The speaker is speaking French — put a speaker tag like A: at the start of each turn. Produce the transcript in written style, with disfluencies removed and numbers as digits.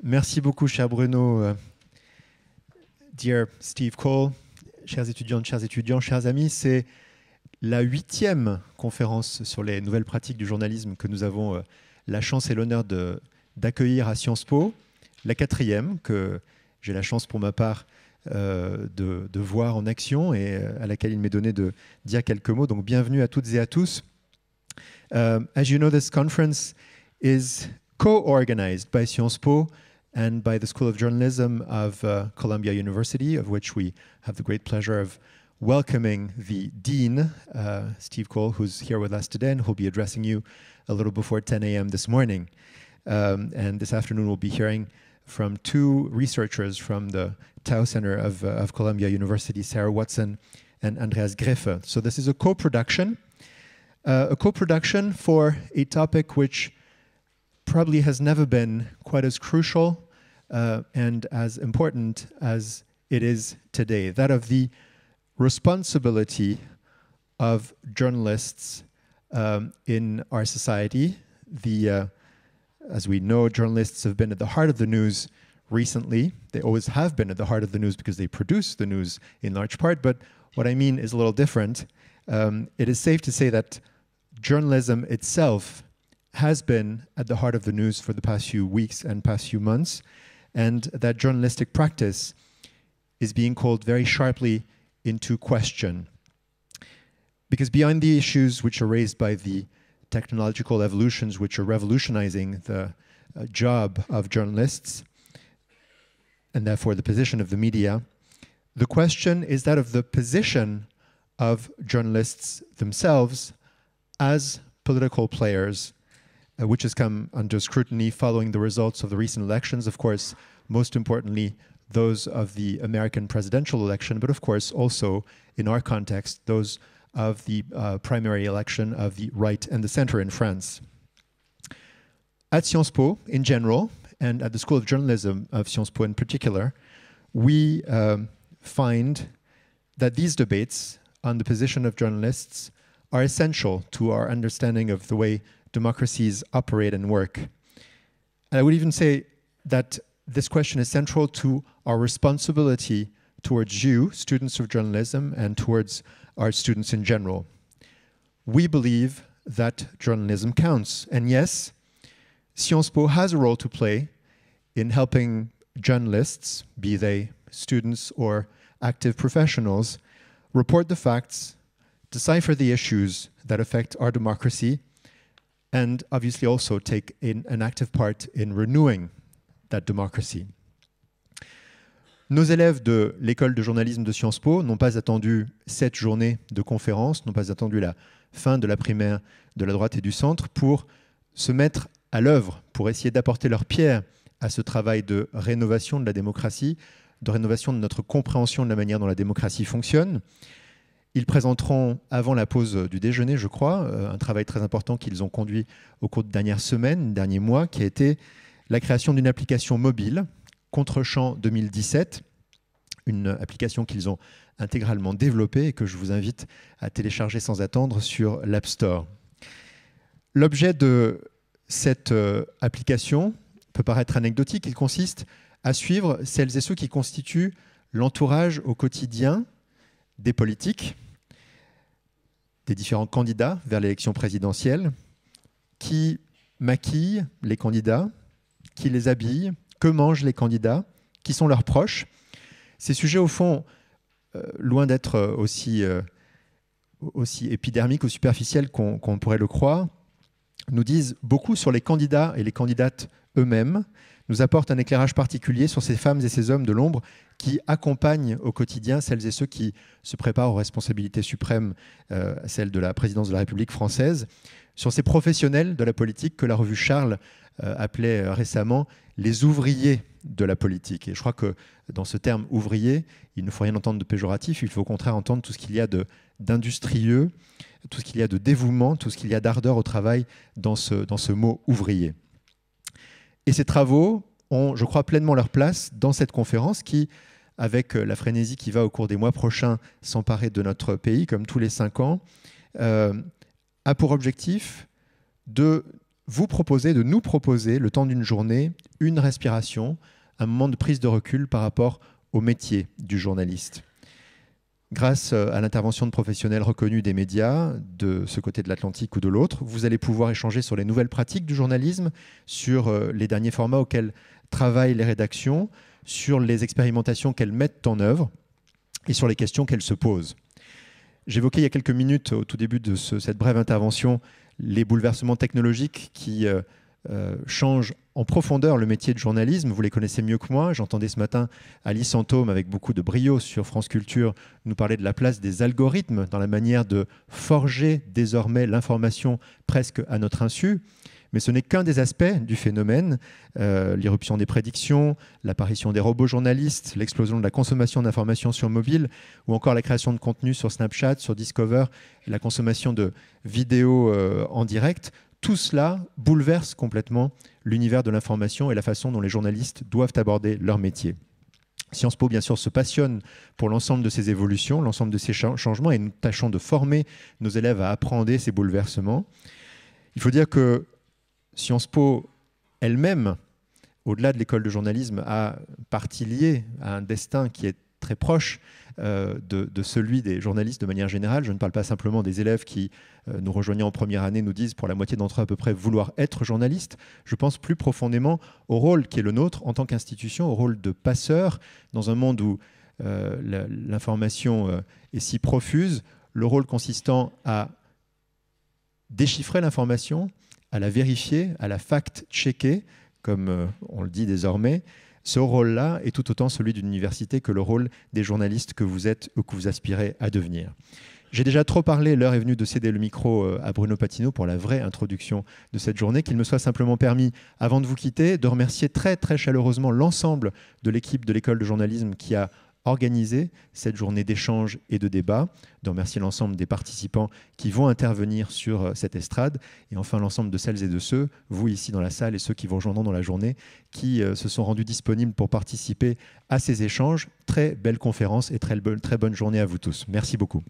A: Merci beaucoup, cher Bruno. Dear Steve Cole, chères étudiantes, chers étudiants, chers amis, c'est la 8e conférence sur les nouvelles pratiques du journalisme que nous avons la chance et l'honneur d'accueillir à Sciences Po. La 4e que j'ai la chance pour ma part de voir en action et à laquelle il m'est donné de dire quelques mots. Donc bienvenue à toutes et à tous. As you know, this conference is co-organized by Sciences Po and by the School of Journalism of Columbia University, of which we have the great pleasure of welcoming the Dean, Steve Cole, who's here with us today and who'll be addressing you a little before 10 a.m. this morning. And this afternoon we'll be hearing from two researchers from the Tao Center of Columbia University, Sarah Watson and Andreas Greffe. So this is a co-production for a topic which probably has never been quite as crucial and as important as it is today, that of the responsibility of journalists in our society. As we know, journalists have been at the heart of the news recently. They always have been at the heart of the news because they produce the news in large part, but what I mean is a little different. It is safe to say that journalism itself has been at the heart of the news for the past few weeks and past few months, and that journalistic practice is being called very sharply into question. Because behind the issues which are raised by the technological evolutions which are revolutionizing the job of journalists, and therefore the position of the media, the question is that of the position of journalists themselves as political players, which has come under scrutiny following the results of the recent elections, of course, most importantly, those of the American presidential election, but of course also, in our context, those of the primary election of the right and the center in France. At Sciences Po in general, and at the School of Journalism of Sciences Po in particular, we find that these debates on the position of journalists are essential to our understanding of the way democracies operate and work. And I would even say that this question is central to our responsibility towards you, students of journalism, and towards our students in general. We believe that journalism counts. And yes, Sciences Po has a role to play in helping journalists, be they students or active professionals, report the facts, decipher the issues that affect our democracy, and obviously also take an active part in renewing that democracy. Nos élèves de l'école de journalisme de Sciences Po n'ont pas attendu cette journée de conférence, n'ont pas attendu la fin de la primaire de la droite et du centre pour se mettre à l'œuvre, pour essayer d'apporter leur pierre à ce travail de rénovation de la démocratie, de rénovation de notre compréhension de la manière dont la démocratie fonctionne. Ils présenteront, avant la pause du déjeuner, je crois, un travail très important qu'ils ont conduit au cours des dernières semaines, derniers mois, qui a été la création d'une application mobile, Contre-champ 2017, une application qu'ils ont intégralement développée et que je vous invite à télécharger sans attendre sur l'App Store. L'objet de cette application peut paraître anecdotique. Il consiste à suivre celles et ceux qui constituent l'entourage au quotidien des politiques, des différents candidats vers l'élection présidentielle, qui maquillent les candidats, qui les habillent, que mangent les candidats, qui sont leurs proches. Ces sujets, au fond, loin d'être aussi épidermiques ou superficiels qu'on pourrait le croire, nous disent beaucoup sur les candidats et les candidates eux-mêmes, nous apportent un éclairage particulier sur ces femmes et ces hommes de l'ombre qui accompagnent au quotidien celles et ceux qui se préparent aux responsabilités suprêmes, celles de la présidence de la République française, sur ces professionnels de la politique que la revue Charles appelait récemment les ouvriers de la politique. Et je crois que dans ce terme ouvrier, il ne faut rien entendre de péjoratif, il faut au contraire entendre tout ce qu'il y a d'industrieux, tout ce qu'il y a de dévouement, tout ce qu'il y a d'ardeur au travail dans ce mot ouvrier. Et ces travaux ont, je crois, pleinement leur place dans cette conférence qui, avec la frénésie qui va au cours des mois prochains s'emparer de notre pays, comme tous les 5 ans, a pour objectif de vous proposer, de nous proposer, le temps d'une journée, une respiration, un moment de prise de recul par rapport au métier du journaliste. Grâce à l'intervention de professionnels reconnus des médias, de ce côté de l'Atlantique ou de l'autre, vous allez pouvoir échanger sur les nouvelles pratiques du journalisme, sur les derniers formats auxquels travaillent les rédactions, sur les expérimentations qu'elles mettent en œuvre et sur les questions qu'elles se posent. J'évoquais il y a quelques minutes, au tout début de cette brève intervention, les bouleversements technologiques qui changent en profondeur le métier de journalisme. Vous les connaissez mieux que moi. J'entendais ce matin Alice Santôme, avec beaucoup de brio sur France Culture, nous parler de la place des algorithmes dans la manière de forger désormais l'information presque à notre insu. Mais ce n'est qu'un des aspects du phénomène, l'irruption des prédictions, l'apparition des robots journalistes, l'explosion de la consommation d'informations sur mobile, ou encore la création de contenu sur Snapchat, sur Discover, la consommation de vidéos en direct. Tout cela bouleverse complètement l'univers de l'information et la façon dont les journalistes doivent aborder leur métier. Sciences Po, bien sûr, se passionne pour l'ensemble de ces évolutions, l'ensemble de ces changements, et nous tâchons de former nos élèves à appréhender ces bouleversements. Il faut dire que Sciences Po elle-même, au-delà de l'école de journalisme, a partie liée à un destin qui est très proche de celui des journalistes de manière générale. Je ne parle pas simplement des élèves qui, nous rejoignant en première année, nous disent pour la moitié d'entre eux à peu près vouloir être journalistes. Je pense plus profondément au rôle qui est le nôtre en tant qu'institution, au rôle de passeur dans un monde où l'information est si profuse, le rôle consistant à déchiffrer l'information, à la vérifier, à la fact-checker, comme on le dit désormais. Ce rôle-là est tout autant celui d'une université que le rôle des journalistes que vous êtes ou que vous aspirez à devenir. J'ai déjà trop parlé, l'heure est venue de céder le micro à Bruno Patino pour la vraie introduction de cette journée. Qu'il me soit simplement permis, avant de vous quitter, de remercier très très chaleureusement l'ensemble de l'équipe de l'école de journalisme qui a organisé cette journée d'échange et de débat, de remercier l'ensemble des participants qui vont intervenir sur cette estrade, et enfin l'ensemble de celles et de ceux, vous ici dans la salle et ceux qui vous rejoindront dans la journée, qui se sont rendus disponibles pour participer à ces échanges. Très belle conférence et très bonne journée à vous tous. Merci beaucoup.